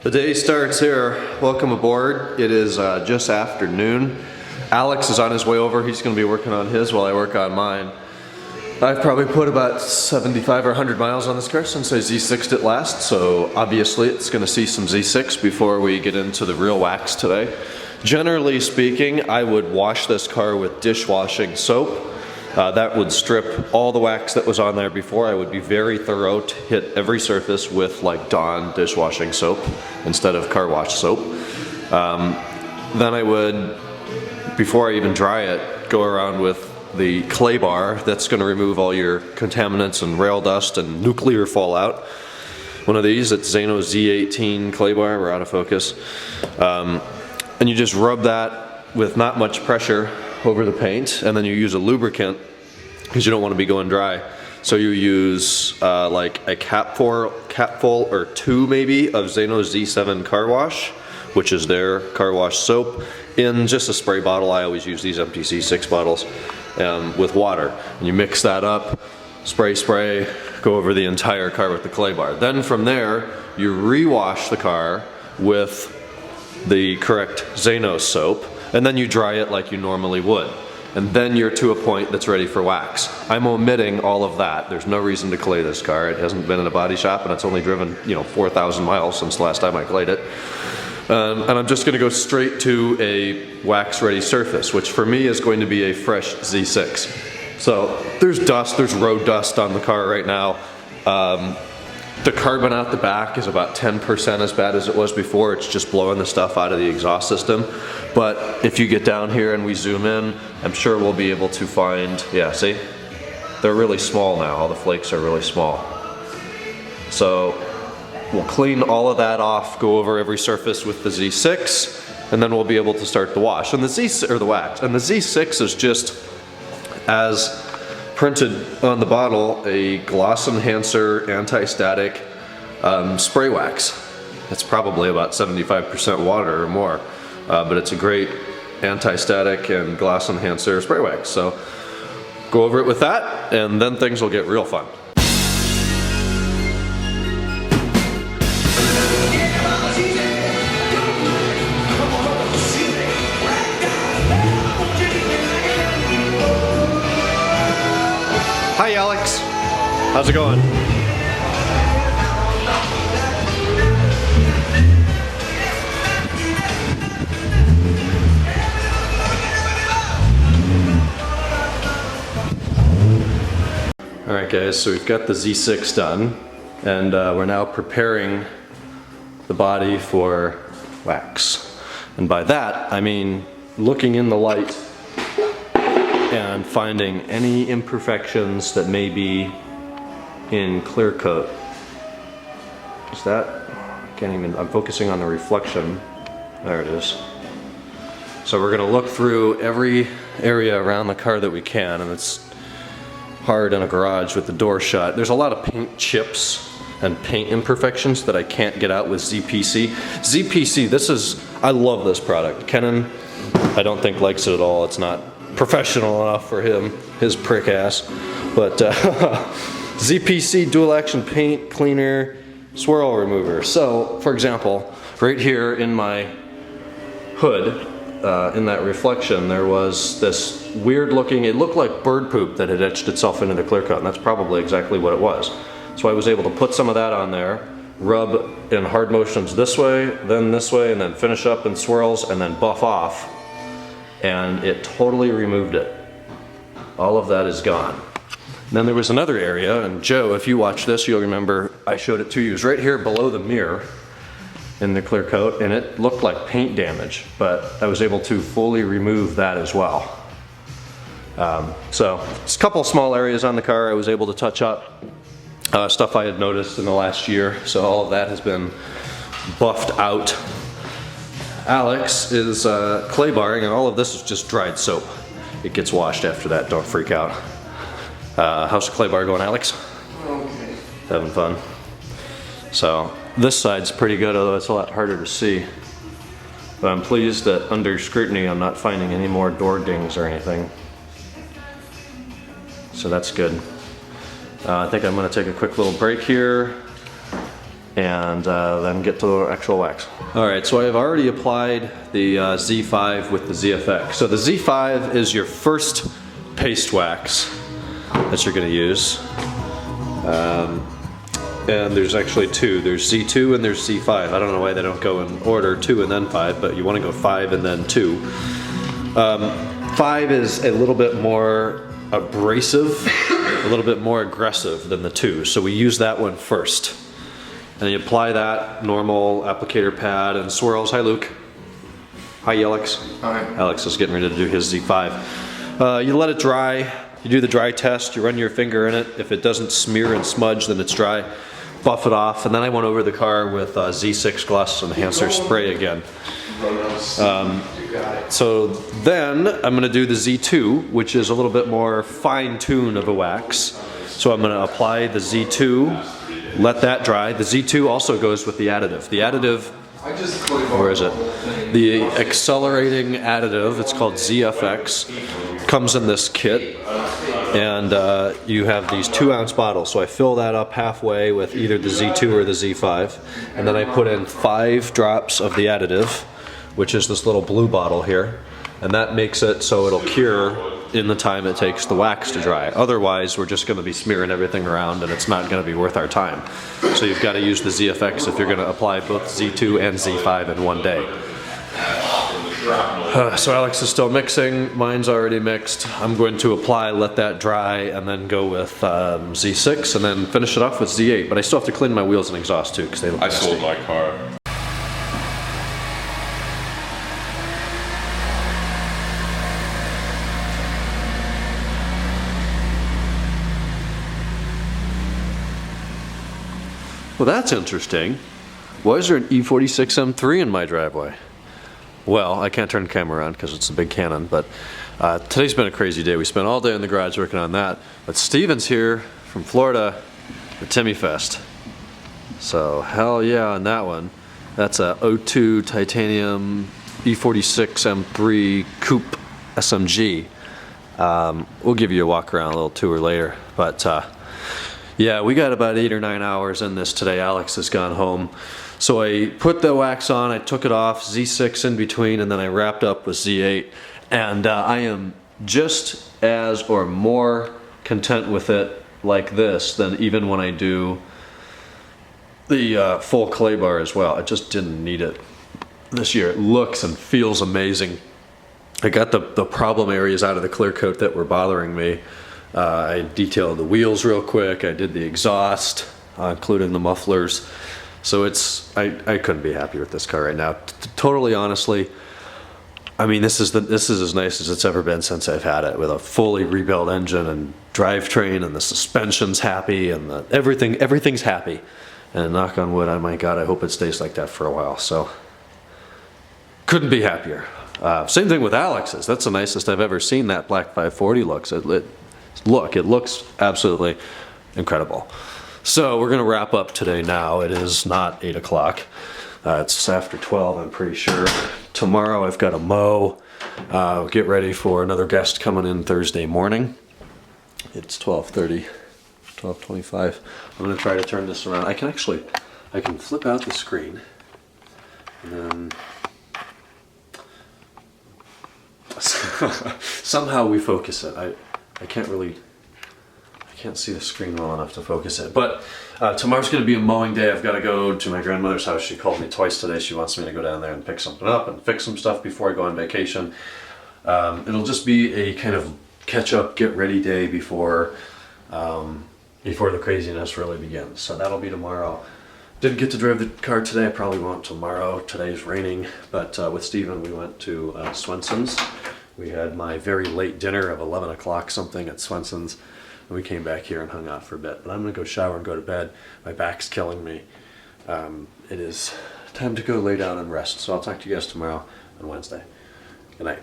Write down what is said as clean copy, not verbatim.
The day starts here. Welcome aboard. It is just after noon. Alex is on his way over. He's going to be working on his while I work on mine. I've probably put about 75 or 100 miles on this car since I Z6'd it last, so obviously it's going to see some Z6 before we get into the real wax today. Generally speaking, I would wash this car with dishwashing soap. That would strip all the wax that was on there before. I would be very thorough to hit every surface with like Dawn dishwashing soap instead of car wash soap. Then I would, before I even dry it, go around with the clay bar that's going to remove all your contaminants and rail dust and nuclear fallout. One of these, it's Zaino Z18 clay bar. We're out of focus. And you just rub that with not much pressure over the paint, and then you use a lubricant because you don't want to be going dry. So you use like a capful or two maybe of Zaino Z7 car wash, which is their car wash soap, in just a spray bottle. I always use these MTC6 bottles with water. And you mix that up, spray, go over the entire car with the clay bar. Then from there, you rewash the car with the correct Zaino soap, and then you dry it like you normally would. And then you're to a point that's ready for wax. I'm omitting all of that. There's no reason to clay this car. It hasn't been in a body shop, and it's only driven, 4,000 miles since the last time I clayed it. And I'm just gonna go straight to a wax-ready surface, which for me is going to be a fresh Z6. So there's dust, there's road dust on the car right now. The carbon out the back is about 10% as bad as it was before. It's just blowing the stuff out of the exhaust system. But if you get down here and we zoom in, I'm sure we'll be able to find, yeah, see? They're really small now. All the flakes are really small. So we'll clean all of that off, go over every surface with the Z6, and then we'll be able to start the wash. And the wax. And the Z6 is just, as printed on the bottle, a gloss enhancer anti-static spray wax. It's probably about 75% water or more, but it's a great anti-static and gloss enhancer spray wax. So go over it with that, and then things will get real fun. Hi Alex, how's it going? Alright guys, so we've got the Z6 done, and we're now preparing the body for wax. And by that, I mean looking in the light and finding any imperfections that may be in clear coat. Is that? I can't even, I'm focusing on the reflection. There it is. So we're gonna look through every area around the car that we can, and it's hard in a garage with the door shut. There's a lot of paint chips and paint imperfections that I can't get out with ZPC. ZPC, I love this product. Kenan, I don't think likes it at all. It's not professional enough for him, his prick ass. But ZPC dual action paint cleaner swirl remover. So, for example, right here in my hood, in that reflection, there was this weird looking, it looked like bird poop that had etched itself into the clear coat, and that's probably exactly what it was. So I was able to put some of that on there, rub in hard motions this way, and then finish up in swirls, and then buff off. And it totally removed it. All of that is gone. And then there was another area, and Joe, if you watch this, you'll remember I showed it to you. It was right here below the mirror in the clear coat, and it looked like paint damage, but I was able to fully remove that as well. So it's a couple small areas on the car I was able to touch up. Stuff I had noticed in the last year, so all of that has been buffed out. Alex is clay barring, and all of this is just dried soap. It gets washed after that, don't freak out. How's the clay bar going, Alex? Okay. Having fun. So this side's pretty good, although it's a lot harder to see. But I'm pleased that under scrutiny I'm not finding any more door dings or anything. So that's good. I think I'm going to take a quick little break here, and then get to the actual wax. All right, so I've already applied the Z5 with the ZFX. So the Z5 is your first paste wax that you're gonna use. And there's actually two. There's Z2 and there's Z5. I don't know why they don't go in order, 2 and then 5, but you wanna go 5 and then 2. 5 is a little bit more abrasive, a little bit more aggressive than the 2. So we use that one first. And you apply that normal applicator pad and swirls. Hi, Luke. Hi, Alex. Hi. Alex is getting ready to do his Z5. You let it dry. You do the dry test. You run your finger in it. If it doesn't smear and smudge, then it's dry. Buff it off. And then I went over the car with Z6 Gloss Enhancer spray again. So then I'm going to do the Z2, which is a little bit more fine-tuned of a wax. So I'm going to apply the Z2, let that dry. The Z2 also goes with the additive. The additive, where is it? The accelerating additive, it's called ZFX, comes in this kit. And you have these 2-ounce bottles. So I fill that up halfway with either the Z2 or the Z5. And then I put in 5 drops of the additive, which is this little blue bottle here. And that makes it so it'll cure in the time it takes the wax to dry. Otherwise, we're just gonna be smearing everything around and it's not gonna be worth our time. So you've gotta use the ZFX if you're gonna apply both Z2 and Z5 in one day. So Alex is still mixing, mine's already mixed. I'm going to apply, let that dry, and then go with Z6 and then finish it off with Z8. But I still have to clean my wheels and exhaust too because they look nasty. I sold my car. Well, that's interesting. Why is there an E46 M3 in my driveway? Well, I can't turn the camera around because it's a big Canon, but today's been a crazy day. We spent all day in the garage working on that. But Steven's here from Florida for Timmy Fest. So hell yeah on that one. That's a O2 titanium E46 M3 Coupe SMG. We'll give you a walk around, a little tour later. But yeah, we got about 8 or 9 hours in this today. Alex has gone home. So I put the wax on, I took it off, Z6 in between, and then I wrapped up with Z8. And I am just as or more content with it like this than even when I do the full clay bar as well. I just didn't need it this year. It looks and feels amazing. I got the problem areas out of the clear coat that were bothering me. I detailed the wheels real quick, I did the exhaust, including the mufflers. So it's, I couldn't be happier with this car right now. Totally honestly, I mean this is as nice as it's ever been since I've had it, with a fully rebuilt engine and drivetrain, and the suspension's happy, and everything's happy. And knock on wood, oh my God, I hope it stays like that for a while. So couldn't be happier. Same thing with Alex's. That's the nicest I've ever seen that black 540 looks. It looks absolutely incredible. So we're gonna wrap up today now. It is not 8 o'clock. It's after 12, I'm pretty sure. Tomorrow I've got to mow. Get ready for another guest coming in Thursday morning. It's 12:30, 12:25. I'm gonna try to turn this around. I can flip out the screen. And then somehow we focus it. I can't see the screen well enough to focus it. But tomorrow's going to be a mowing day. I've got to go to my grandmother's house. She called me twice today. She wants me to go down there and pick something up and fix some stuff before I go on vacation. It'll just be a kind of catch up, get ready day before the craziness really begins. So that'll be tomorrow. Didn't get to drive the car today. I probably won't tomorrow. Today's raining. But with Steven, we went to Swenson's. We had my very late dinner of 11 o'clock something at Swenson's. And we came back here and hung out for a bit. But I'm going to go shower and go to bed. My back's killing me. It is time to go lay down and rest. So I'll talk to you guys tomorrow on Wednesday. Good night.